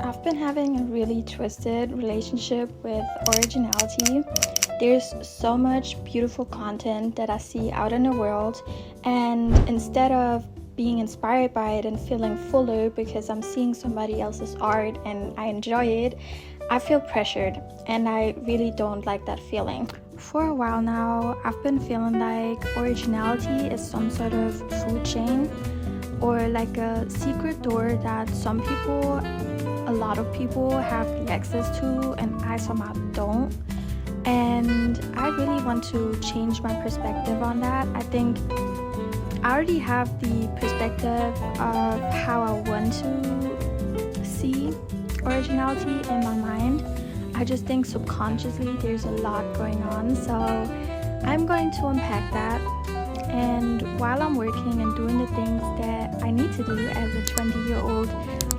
I've been having a really twisted relationship with originality. There's so much beautiful content that I see out in the world, and instead of being inspired by it and feeling fuller because I'm seeing somebody else's art and I enjoy it, I feel pressured, and I really don't like that feeling. For a while now, I've been feeling like originality is some sort of food chain or like a secret door that a lot of people have the access to and I somehow don't. And I really want to change my perspective on that. I think I already have the perspective of how I want to see originality in my mind. I just think subconsciously there's a lot going on, so I'm going to unpack that. And while I'm working and doing the things that I need to do as a 20-year-old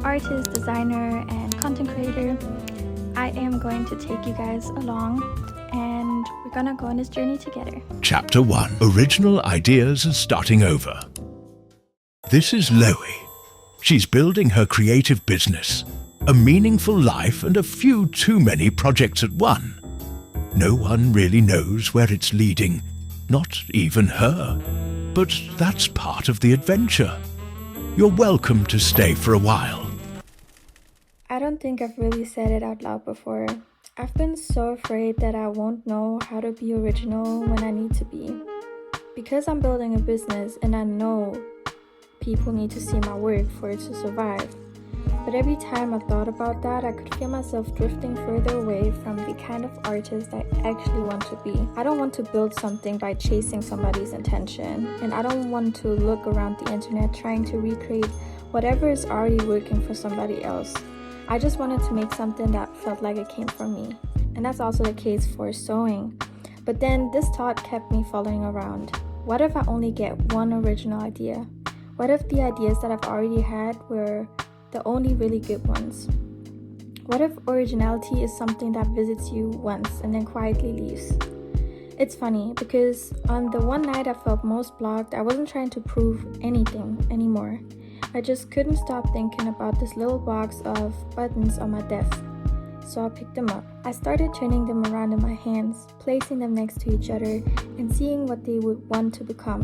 artist, designer, and content creator, I am going to take you guys along and we're gonna go on this journey together. Chapter 1. Original Ideas and Starting Over. This is Loey. She's building her creative business, a meaningful life and a few too many projects at one. No one really knows where it's leading, not even her. But that's part of the adventure. You're welcome to stay for a while. I don't think I've really said it out loud before. I've been so afraid that I won't know how to be original when I need to be. Because I'm building a business and I know people need to see my work for it to survive. But every time I thought about that, I could feel myself drifting further away from the kind of artist I actually want to be. I don't want to build something by chasing somebody's attention, and I don't want to look around the internet trying to recreate whatever is already working for somebody else. I just wanted to make something that felt like it came from me. And that's also the case for sewing. But then this thought kept me following around. What if I only get one original idea? What if the ideas that I've already had were the only really good ones? What if originality is something that visits you once and then quietly leaves? It's funny because on the one night I felt most blocked, I wasn't trying to prove anything anymore. I just couldn't stop thinking about this little box of buttons on my desk. So I picked them up. I started turning them around in my hands, placing them next to each other and seeing what they would want to become.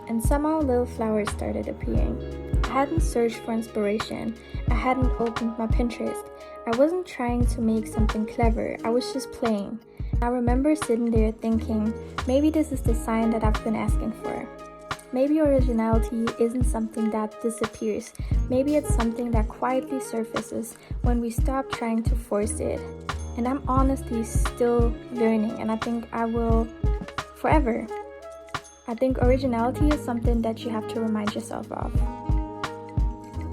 And somehow little flowers started appearing. I hadn't searched for inspiration. I hadn't opened my Pinterest. I wasn't trying to make something clever. I was just playing. I remember sitting there thinking, maybe this is the sign that I've been asking for. Maybe originality isn't something that disappears. Maybe it's something that quietly surfaces when we stop trying to force it. And I'm honestly still learning, and I think I will forever. I think originality is something that you have to remind yourself of.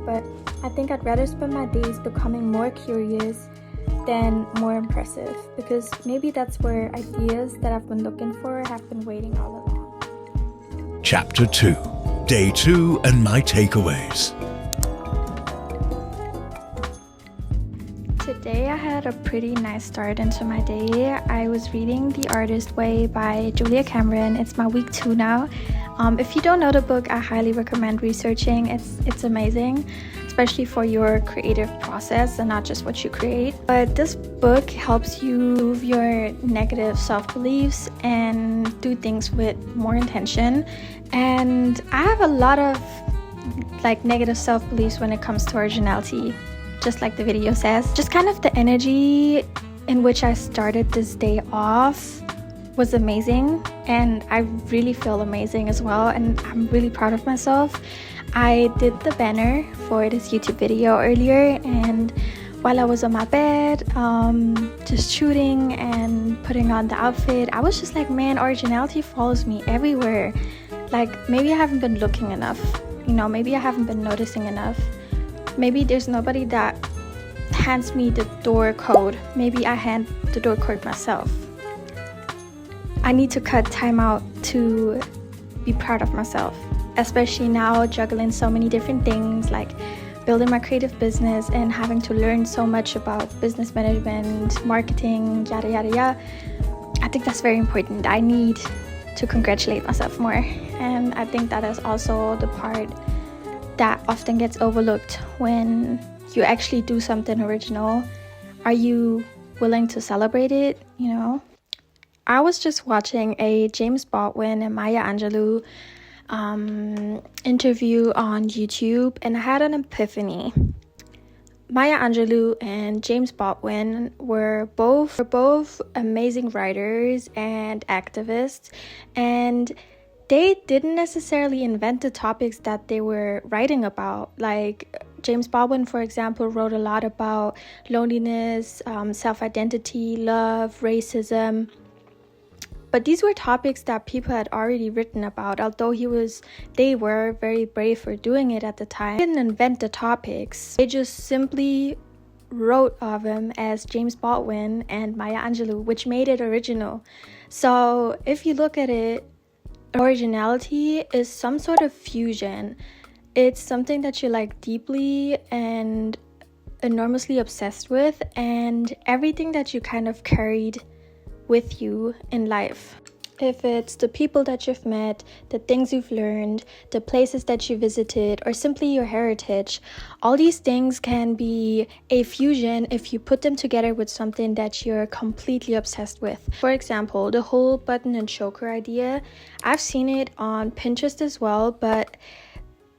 But I think I'd rather spend my days becoming more curious than more impressive, because maybe that's where ideas that I've been looking for have been waiting all along. Chapter 2. Day 2 and my takeaways. Today I had a pretty nice start into my day. I was reading The Artist Way by Julia Cameron. It's my week 2 now. If you don't know the book, I highly recommend researching. It's amazing, especially for your creative process and not just what you create. But this book helps you move your negative self-beliefs and do things with more intention. And I have a lot of negative self-beliefs when it comes to originality, just like the video says. Just kind of the energy in which I started this day off was amazing, and I really feel amazing as well, and I'm really proud of myself. I did the banner for this YouTube video earlier, and while I was on my bed just shooting and putting on the outfit, I was just like, man, originality follows me everywhere. Maybe I haven't been looking enough, maybe I haven't been noticing enough. Maybe there's nobody that hands me the door code. Maybe I hand the door code myself. I need to cut time out to be proud of myself, especially now juggling so many different things like building my creative business and having to learn so much about business management, marketing, yada yada yada. I think that's very important. I need to congratulate myself more, and I think that is also the part that often gets overlooked when you actually do something original, are you willing to celebrate it, you know? I was just watching a James Baldwin and Maya Angelou interview on YouTube, and I had an epiphany. Maya Angelou and James Baldwin were both amazing writers and activists, and they didn't necessarily invent the topics that they were writing about. Like James Baldwin, for example, wrote a lot about loneliness, self-identity, love, racism. But these were topics that people had already written about, although they were very brave for doing it at the time. They didn't invent the topics. They just simply wrote of them as James Baldwin and Maya Angelou, which made it original. So if you look at it, originality is some sort of fusion. It's something that you're like deeply and enormously obsessed with, and everything that you kind of carried with you in life. If it's the people that you've met, the things you've learned, the places that you visited, or simply your heritage, all these things can be a fusion if you put them together with something that you're completely obsessed with. For example, the whole button and choker idea, I've seen it on Pinterest as well, but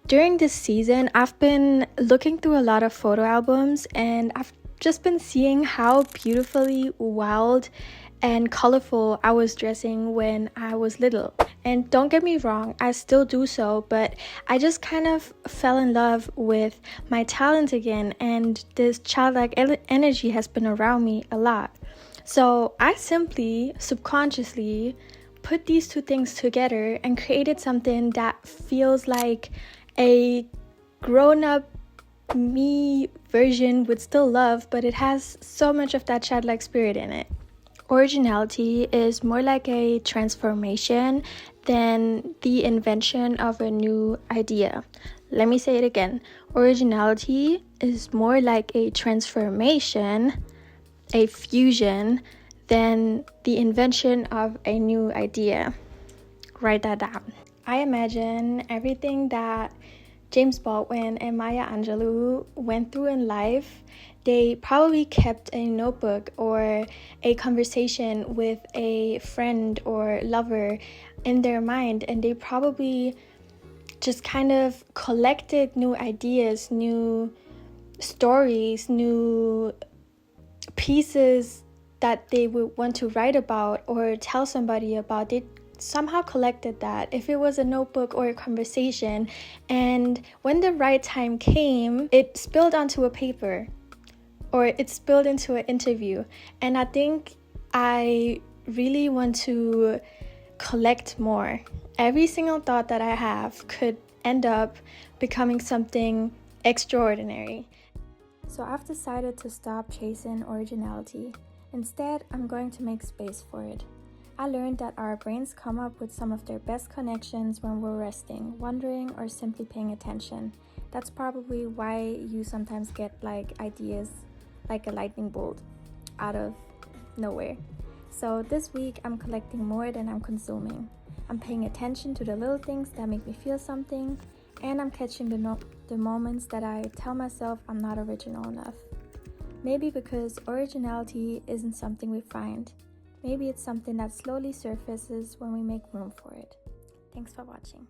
during this season, I've been looking through a lot of photo albums, and I've just been seeing how beautifully wild and colorful I was dressing when I was little. And don't get me wrong, I still do so, but I just kind of fell in love with my talent again, and this childlike energy has been around me a lot. So I simply, subconsciously, put these two things together and created something that feels like a grown-up me version with still love, but it has so much of that childlike spirit in it. Originality is more like a transformation than the invention of a new idea. Let me say it again. Originality is more like a transformation, a fusion, than the invention of a new idea. Write that down. I imagine everything that James Baldwin and Maya Angelou went through in life, they probably kept a notebook or a conversation with a friend or lover in their mind, and they probably just kind of collected new ideas, new stories, new pieces that they would want to write about or tell somebody about. They somehow collected that, if it was a notebook or a conversation, and when the right time came, it spilled onto a paper or it spilled into an interview. And I think I really want to collect more. Every single thought that I have could end up becoming something extraordinary. So I've decided to stop chasing originality. Instead, I'm going to make space for it. I learned that our brains come up with some of their best connections when we're resting, wondering, or simply paying attention. That's probably why you sometimes get like ideas like a lightning bolt out of nowhere. So this week I'm collecting more than I'm consuming. I'm paying attention to the little things that make me feel something, and I'm catching the moments that I tell myself I'm not original enough. Maybe because originality isn't something we find. Maybe it's something that slowly surfaces when we make room for it. Thanks for watching.